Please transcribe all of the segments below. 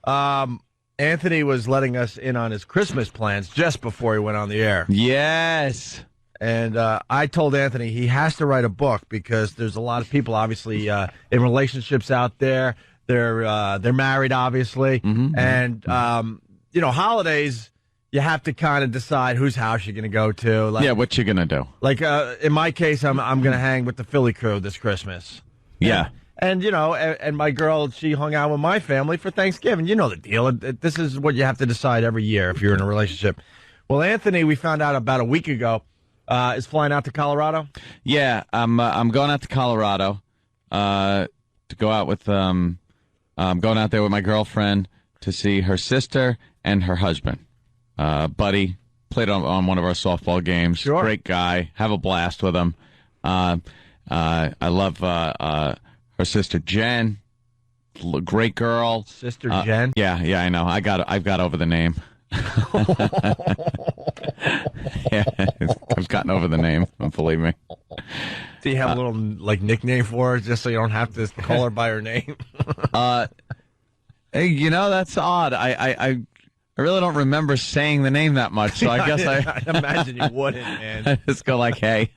Anthony was letting us in on his Christmas plans just before he went on the air. Yes. And I told Anthony he has to write a book because there's a lot of people, obviously, in relationships out there. They're married, obviously. And, holidays, you have to kind of decide whose house you're going to go to. Like, Yeah, what you going to do? Like, in my case, I'm going to hang with the Philly crew this Christmas. Yeah. And, and my girl, she hung out with my family for Thanksgiving. You know the deal. This is what you have to decide every year if you're in a relationship. Well, Anthony, we found out about a week ago, is flying out to Colorado. Yeah, I'm going out to Colorado to go out with I'm going out there with my girlfriend to see her sister and her husband. Buddy played on one of our softball games. Sure. Great guy. Have a blast with him. I love her sister Jen. Great girl. Sister Jen? Yeah, I know. I've got over the name. Yeah, I've gotten over the name. Don't believe me. Do you have a little nickname for her just so you don't have to call her by her name? Hey, that's odd. I really don't remember saying the name that much, so I guess I imagine you wouldn't, man. I just go like, hey.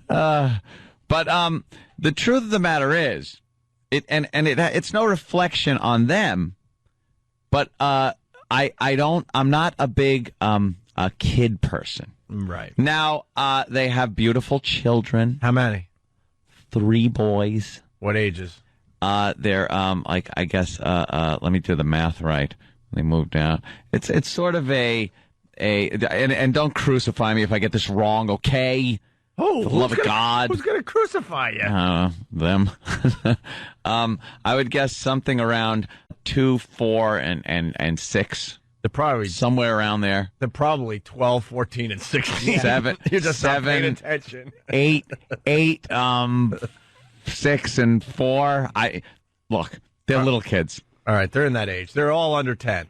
But the truth of the matter is, it's no reflection on them, but I'm not a big a kid person. Right. Now, they have beautiful children. How many? 3 boys. What ages? They're I guess let me do the math right. They moved down. It's sort of and don't crucify me if I get this wrong, okay? Oh, for the love of God. Who's going to crucify you? Them. I would guess something around 2, 4, and 6. They're probably somewhere around there. They're probably 12, 14, and 16. 7. You're just 7, not paying attention. 8, 6, and 4. Look, they're little kids. All right, they're in that age. They're all under 10.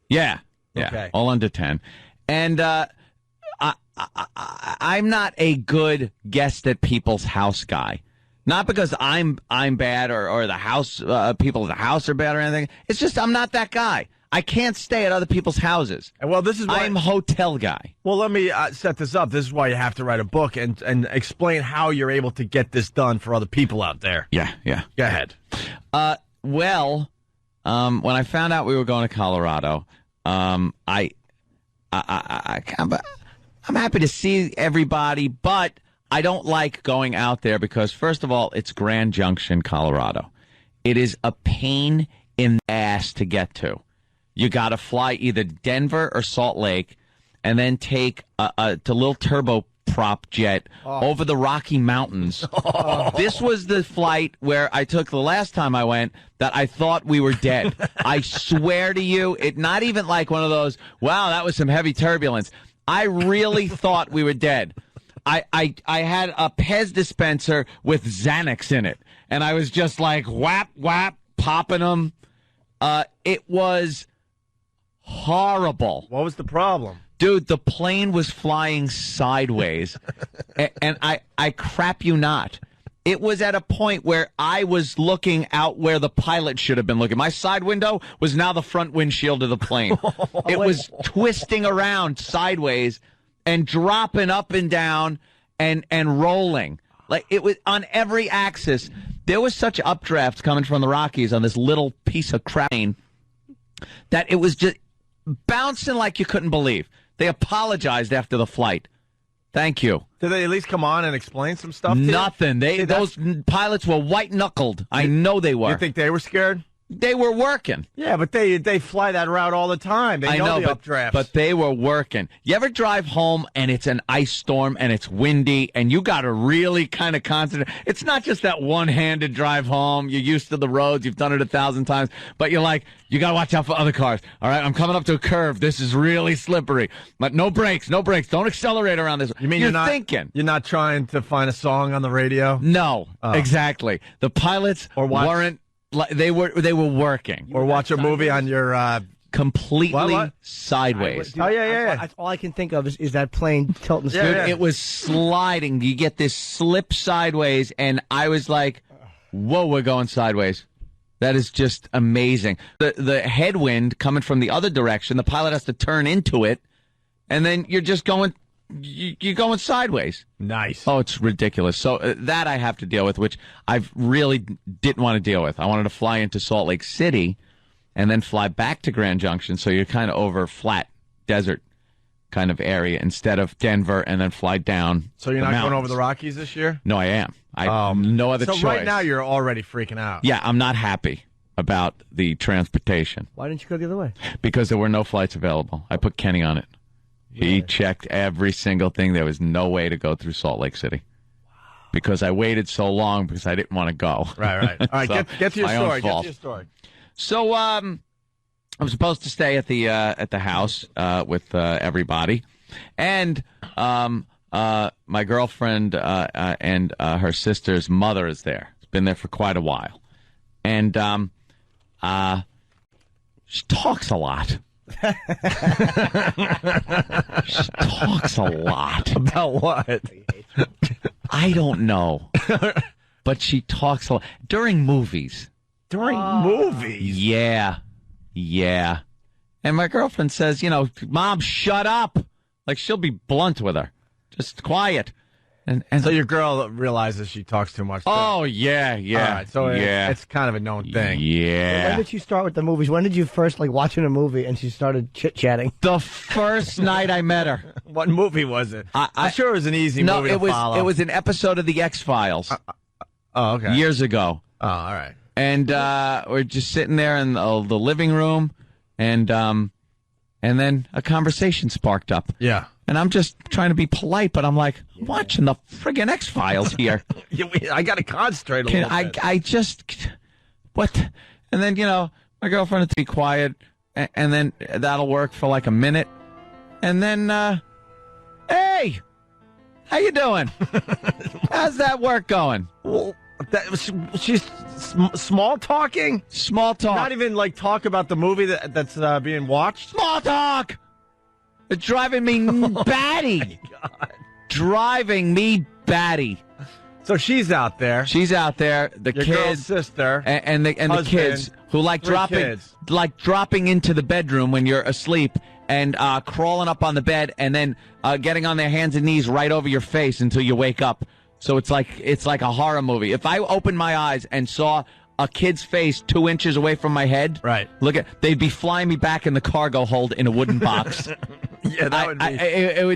Yeah, Okay. All under 10. And I'm not a good guest at people's house guy. Not because I'm bad or the house people at the house are bad or anything. It's just I'm not that guy. I can't stay at other people's houses. And well, this is why I'm hotel guy. Well, let me set this up. This is why you have to write a book and explain how you're able to get this done for other people out there. Yeah. Go ahead. When I found out we were going to Colorado, I'm happy to see everybody, but I don't like going out there because, first of all, it's Grand Junction, Colorado. It is a pain in the ass to get to. You got to fly either Denver or Salt Lake and then take a little turboprop jet over the Rocky Mountains. This was the flight where I took the last time I went that I thought we were dead. I swear to you, it not even like one of those, wow, that was some heavy turbulence. I really thought we were dead. I had a Pez dispenser with Xanax in it, and I was just like whap, whap, popping them. It was horrible. What was the problem? Dude, the plane was flying sideways, and I crap you not. It was at a point where I was looking out where the pilot should have been looking. My side window was now the front windshield of the plane. It was twisting around sideways and dropping up and down and rolling. Like it was on every axis. There was such updrafts coming from the Rockies on this little piece of crap plane that it was just bouncing like you couldn't believe. They apologized after the flight. Thank you. Did they at least come on and explain some stuff to you? Nothing. Those pilots were white-knuckled. I know they were. You think they were scared? They were working. Yeah, but they fly that route all the time. They know the updrafts. But they were working. You ever drive home and it's an ice storm and it's windy and you got to really kind of concentrate? It's not just that one-handed drive home. You're used to the roads. You've done it 1,000 times. But you're like, you got to watch out for other cars. All right, I'm coming up to a curve. This is really slippery. But no brakes. Don't accelerate around this. You mean you're not thinking? You're not trying to find a song on the radio? No, exactly. The pilots weren't. They were working. Or watch a movie on your completely sideways. Yeah. All I can think of is that plane tilting. Dude, it was sliding. You get this slip sideways, and I was like, whoa, we're going sideways. That is just amazing. The headwind coming from the other direction, the pilot has to turn into it, and then you're just going sideways. Nice. Oh, it's ridiculous. So that I have to deal with, which I really didn't want to deal with. I wanted to fly into Salt Lake City and then fly back to Grand Junction, so you're kind of over flat desert kind of area instead of Denver and then fly down. So you're not going over the Rockies this year? No, I am. I have no other choice. So right now you're already freaking out. Yeah, I'm not happy about the transportation. Why didn't you go the other way? Because there were no flights available. I put Kenny on it. He checked every single thing. There was no way to go through Salt Lake City. Because I waited so long because I didn't want to go. Right. All right, So, get to your my own story. Get fault. to your story. So I'm supposed to stay at the house with everybody, and my girlfriend and her sister's mother is there. It's been there for quite a while, and she talks a lot. She talks a lot. About what? I don't know, but she talks a lot during movies. During movies? Yeah. And my girlfriend says, Mom, shut up. Like, she'll be blunt with her. Just quiet. And so your girl realizes she talks too much. Oh, yeah. All right, so it's kind of a known thing. Yeah. When did she start with the movies? When did you first watching a movie and she started chit-chatting? The first night I met her. What movie was it? I'm sure it was an easy movie to follow. It was an episode of The X-Files. Oh, okay. Years ago. Oh, all right. And we're just sitting there in the living room, and then a conversation sparked up. Yeah. And I'm just trying to be polite, but I'm like, I'm watching the friggin' X-Files here. I got to concentrate a little bit. I just, what? And then, my girlfriend had to be quiet, and then that'll work for like a minute. And then, hey, how you doing? How's that work going? Well, she's small talking? Small talk. Not even talk about the movie that's being watched? Small talk! It's driving me batty. Oh my God. Driving me batty. So she's out there. She's out there. The Your kids, girl's sister, and the kids who like dropping into the bedroom when you're asleep and crawling up on the bed and then getting on their hands and knees right over your face until you wake up. So it's like a horror movie. If I opened my eyes and saw a kid's face 2 inches away from my head, right? They'd be flying me back in the cargo hold in a wooden box. Yeah, that would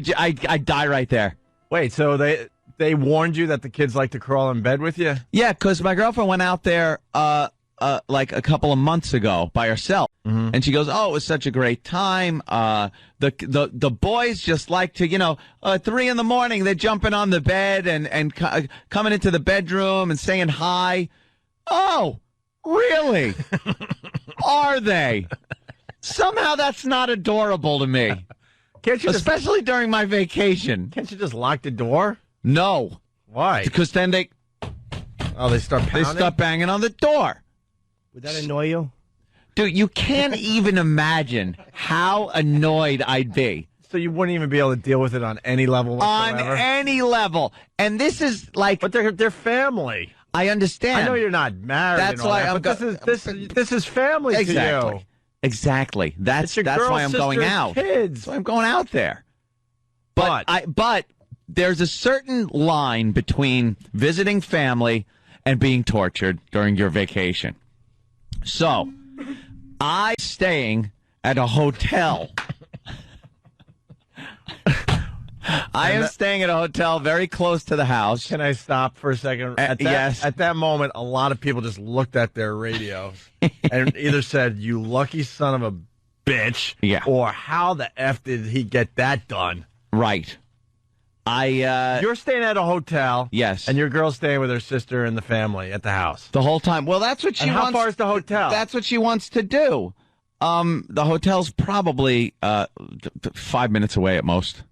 be. I'd die right there. Wait, so they warned you that the kids like to crawl in bed with you? Yeah, because my girlfriend went out there like a couple of months ago by herself, and she goes, "Oh, it was such a great time. The boys just like to, 3 a.m, they're jumping on the bed and coming into the bedroom and saying hi. Oh, really? Are they? Somehow that's not adorable to me." Can't you especially during my vacation. Can't you just lock the door? No. Why? Because then they start pounding? They start banging on the door. Would that annoy you? Dude, you can't even imagine how annoyed I'd be. So you wouldn't even be able to deal with it on any level whatsoever? On any level. And this is like... But they're family. I understand. I know you're not married. That's why I'm this is family to you. Exactly. That's why I'm going out. Kids. That's why I'm going out there. But there's a certain line between visiting family and being tortured during your vacation. So, I'm staying at a hotel. I am staying at a hotel very close to the house. Can I stop for a second? Yes. At that moment, a lot of people just looked at their radios and either said, "You lucky son of a bitch," or "How the F did he get that done?" Right. You're staying at a hotel. Yes. And your girl's staying with her sister and the family at the house. The whole time. Well, that's what she wants. How far is the hotel? That's what she wants to do. The hotel's probably 5 minutes away at most.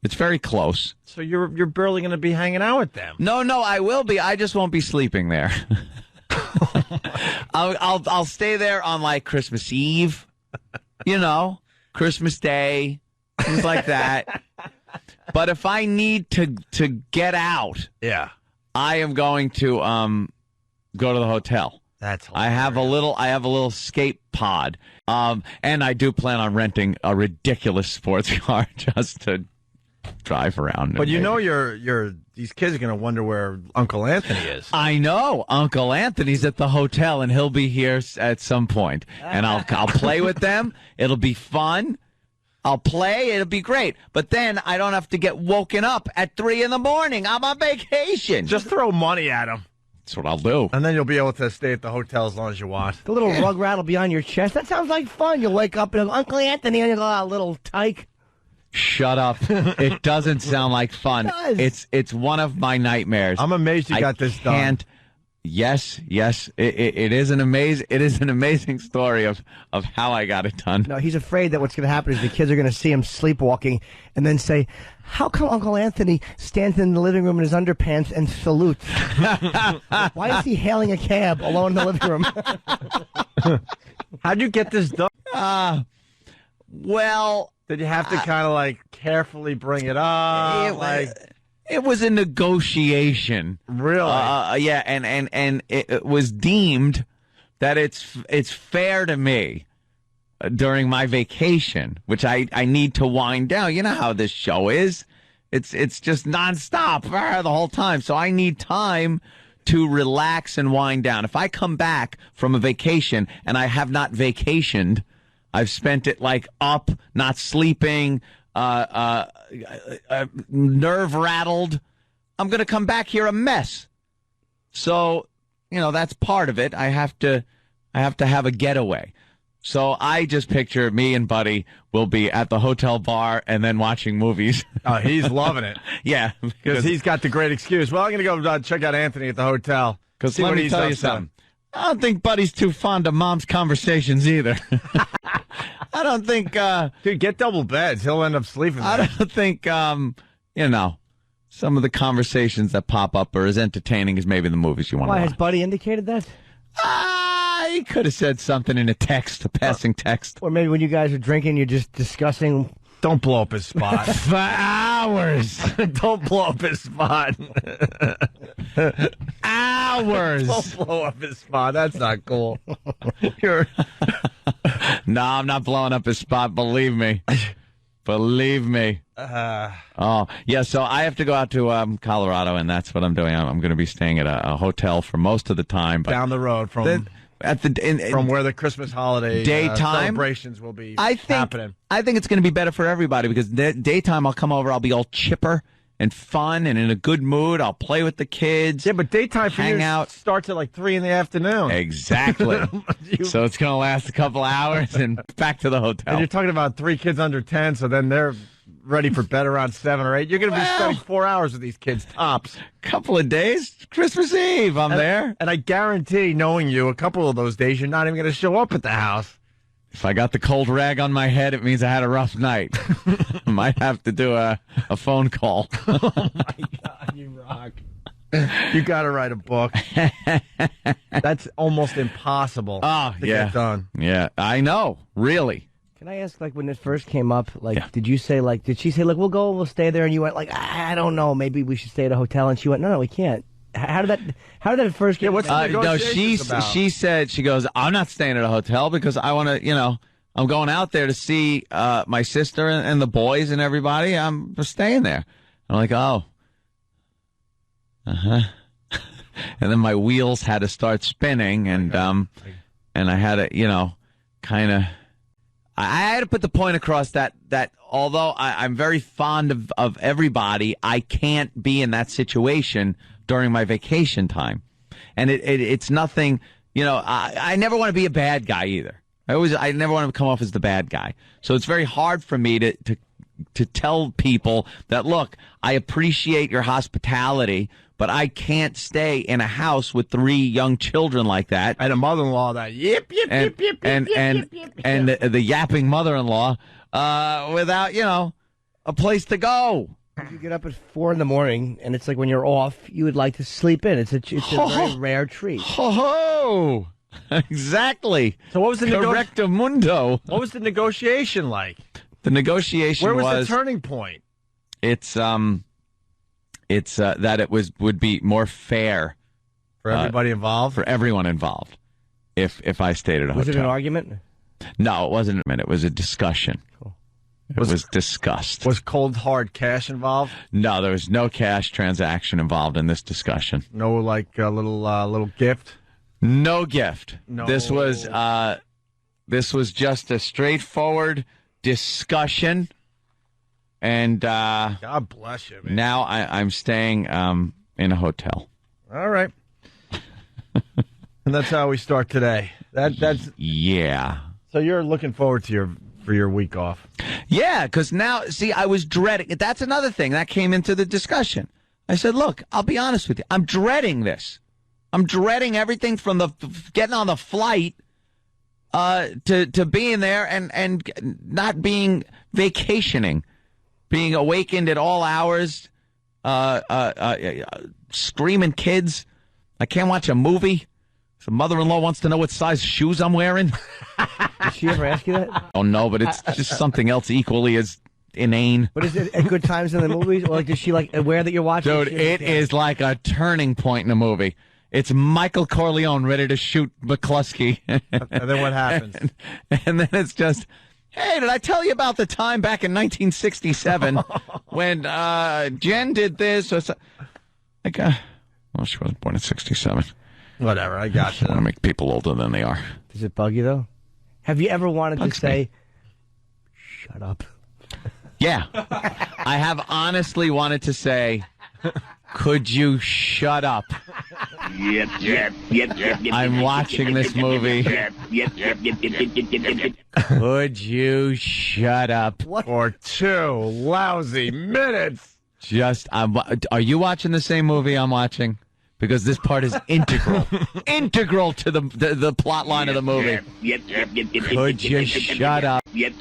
It's very close. So you're barely going to be hanging out with them. No, I will be. I just won't be sleeping there. I'll stay there on like Christmas Eve, Christmas Day, things like that. But if I need to get out, I am going to go to the hotel. That's I have a little escape pod. And I do plan on renting a ridiculous sports car just to drive around. But you know, these kids are going to wonder where Uncle Anthony is. I know Uncle Anthony's at the hotel, and he'll be here at some point, and I'll play with them. It'll be fun. I'll play. It'll be great. But then I don't have to get woken up at 3 a.m. I'm on vacation. Just throw money at him. That's what I'll do. And then you'll be able to stay at the hotel as long as you want. The little rug rattle be on your chest. That sounds like fun. You'll wake up and Uncle Anthony, and you go, little tyke. Shut up. It doesn't sound like fun. It does. It's one of my nightmares. I'm amazed you got this done. Yes. It is an amazing story of how I got it done. No, he's afraid that what's going to happen is the kids are going to see him sleepwalking and then say, how come Uncle Anthony stands in the living room in his underpants and salutes? Why is he hailing a cab alone in the living room? How'd you get this done? Well, did you have to kind of like carefully bring it up? It was a negotiation. Really? Yeah, and it was deemed that it's fair to me during my vacation, which I need to wind down. You know how this show is. It's just nonstop the whole time. So I need time to relax and wind down. If I come back from a vacation and I have not vacationed, I've spent it like up, not sleeping, nerve rattled. I'm going to come back here a mess. So, that's part of it. I have to have a getaway. So I just picture me and Buddy will be at the hotel bar and then watching movies. Oh, he's loving it. Yeah. Because he's got the great excuse. Well, I'm going to go check out Anthony at the hotel. Because let me tell you something. I don't think Buddy's too fond of Mom's conversations either. I don't think... Dude, get double beds. He'll end up sleeping there. I don't think, some of the conversations that pop up are as entertaining as maybe the movies you want to watch. Why, has Buddy indicated that? He could have said something in a passing text. Or maybe when you guys are drinking, you're just discussing... Don't blow up his spot. For hours. Don't blow up his spot. Hours. Don't blow up his spot. That's not cool. No, I'm not blowing up his spot. Believe me. Believe me. Oh, yeah. So I have to go out to Colorado, and that's what I'm doing. I'm going to be staying at a hotel for most of the time. But down the road from from where the Christmas holiday daytime celebrations will be happening. I think it's going to be better for everybody because daytime I'll come over, I'll be all chipper and fun and in a good mood. I'll play with the kids. Yeah, but daytime for hang you out starts at like 3 p.m. Exactly. So it's going to last a couple hours and back to the hotel. And you're talking about 3 kids under 10, so then they're ready for bed around 7 or 8. You're going to be spending 4 hours with these kids tops. Couple of days, Christmas Eve, I'm there. And I guarantee, knowing you, a couple of those days, you're not even going to show up at the house. If I got the cold rag on my head, it means I had a rough night. I might have to do a phone call. Oh, my God, you rock. You got to write a book. That's almost impossible to get done. Yeah, I know, really. Can I ask, when it first came up, did you say, did she say, we'll go, we'll stay there, and you went, I don't know, maybe we should stay at a hotel, and she went, no, we can't. How did that first get? Yeah, what's the negotiations about? She said, she goes, I'm not staying at a hotel because I want to, I'm going out there to see my sister and the boys and everybody. I'm staying there. I'm like, oh. Uh-huh. And then my wheels had to start spinning, and I had to, kind of... I had to put the point across that although I'm very fond of everybody, I can't be in that situation during my vacation time. And it's nothing, I never want to be a bad guy either. I never want to come off as the bad guy. So it's very hard for me to tell people that, look, I appreciate your hospitality, but I can't stay in a house with 3 young children like that. And a mother-in-law that and the yapping mother-in-law without, a place to go. You get up at 4 a.m, and it's like when you're off, you would like to sleep in. It's a very rare treat. Ho-ho! Exactly. So what was the Correctamundo. What was the negotiation like? The negotiation Where was the turning point? It's that it would be more fair for everybody involved. For everyone involved. if I stayed at a Was hotel. it an argument? No, it wasn't a minute. It was a discussion. Cool. It was discussed. Was cold hard cash involved? No, there was no cash transaction involved in this discussion. No, like a little gift. No gift. No. This was just a straightforward discussion, and God bless you, man. now I'm staying in a hotel. All right. And that's how we start today. That's Yeah. so you're looking forward to your week off. Yeah, because now, see, I was dreading. That's another thing that came into the discussion. I said, look, I'll be honest with you. I'm dreading this. I'm dreading everything from the getting on the flight to being there and not being vacationing, being awakened at all hours, screaming kids. I can't watch a movie. The mother-in-law wants to know what size shoes I'm wearing. Did she ever ask you that? Oh, no, but it's just something else equally as inane. But is it at good times in the movies? Or like, does she aware that you're watching? Dude, it is like a turning point in a movie. It's Michael Corleone ready to shoot McCluskey. And then what happens? And then it's just, hey, did I tell you about the time back in 1967 when Jen did this? Or so, like, well, she wasn't born in 67. Whatever, I got I you. want to make people older than they are. Does it bug you, though? Have you ever wanted Bugs to say, me. shut up? Yeah. I have honestly wanted to say, could you shut up? I'm watching this movie. Could you shut up? For 2 lousy minutes. Are you watching the same movie I'm watching? Because this part is integral to the plot line of the movie. Could you shut up? You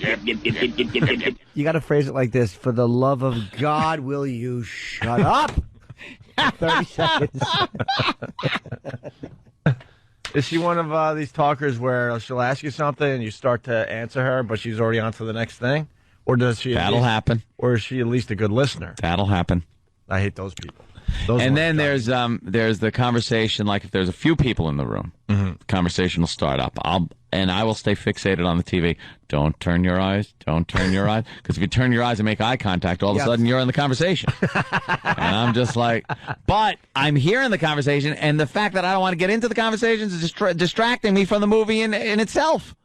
got to phrase it like this. For the love of God, will you shut up? 30 seconds. Is she one of these talkers where she'll ask you something and you start to answer her, but she's already on to the next thing? Or does she? Happen. Or is she at least a good listener? That'll happen. I hate those people. And then there's the conversation, like if there's a few people in the room, the conversation will start up. I will stay fixated on the TV. Don't turn your eyes. Don't turn your eyes. Because if you turn your eyes and make eye contact, all of a sudden you're in the conversation. And I'm just like, but I'm hearing the conversation, and the fact that I don't want to get into the conversation is distracting me from the movie in itself.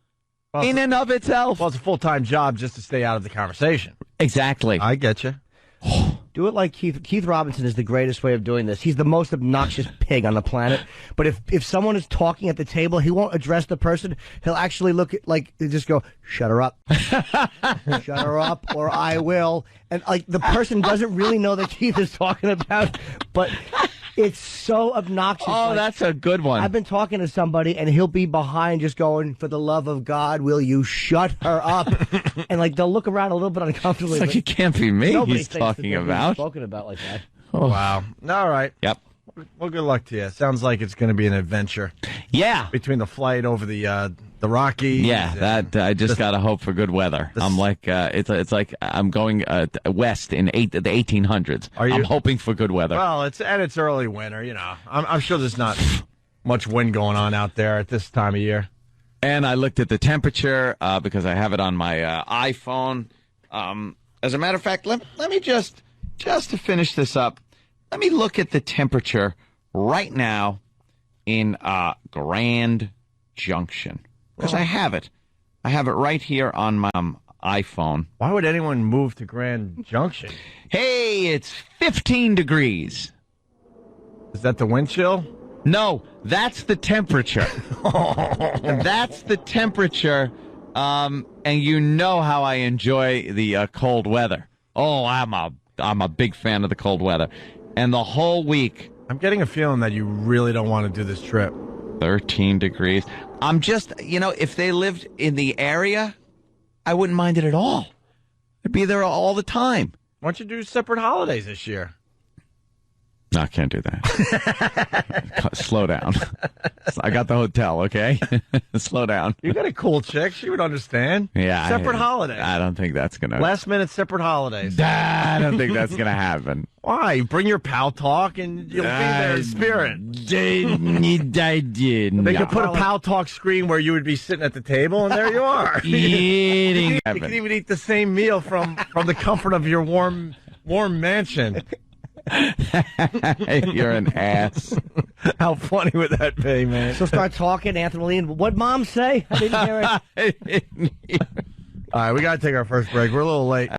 Well, in and of itself. Well, it's a full-time job just to stay out of the conversation. Exactly. I get you. Do it like Keith. Keith Robinson is the greatest way of doing this. He's the most obnoxious pig on the planet. But if someone is talking at the table, he won't address the person. He'll actually look at, just go, shut her up. Shut her up, or I will. And, the person doesn't really know that Keith is talking about, but it's so obnoxious. Oh, that's a good one. I've been talking to somebody, and he'll be behind just going, for the love of God, will you shut her up? And, they'll look around a little bit uncomfortably. It's like, it can't be me nobody he's thinks that talking they're being about. spoken about like that. Oh. Wow. All right. Yep. Well, good luck to you. Sounds like it's going to be an adventure. Yeah. Between the flight over the Rockies. Yeah, that I just gotta hope for good weather. I'm like, it's like I'm going west in the 1800s. I'm hoping for good weather. Well, it's early winter. I'm sure there's not much wind going on out there at this time of year. And I looked at the temperature because I have it on my iPhone. As a matter of fact, let me just to finish this up. Let me look at the temperature right now in Grand Junction. Because I have it. I have it right here on my iPhone. Why would anyone move to Grand Junction? Hey, it's 15 degrees. Is that the wind chill? No, that's the temperature. That's the temperature. And you know how I enjoy the cold weather. Oh, I'm a big fan of the cold weather. And the whole week. I'm getting a feeling that you really don't want to do this trip. 13 degrees. I'm just, if they lived in the area, I wouldn't mind it at all. I'd be there all the time. Why don't you do separate holidays this year? No, I can't do that. Slow down. I got the hotel, okay? Slow down. You got a cool chick. She would understand. Yeah. Separate holidays. I don't think that's going to... Last minute separate holidays. I don't think that's going to happen. Why? Bring your pal talk and you'll be there in spirit. I did. They could put a pal talk screen where you would be sitting at the table, and there you are. Eating. You can even eat the same meal from the comfort of your warm mansion. You're an ass. How funny would that be, man? She'll start talking, Anthony will lean. What'd Mom say? I didn't hear it. All right, we got to take our first break. We're a little late.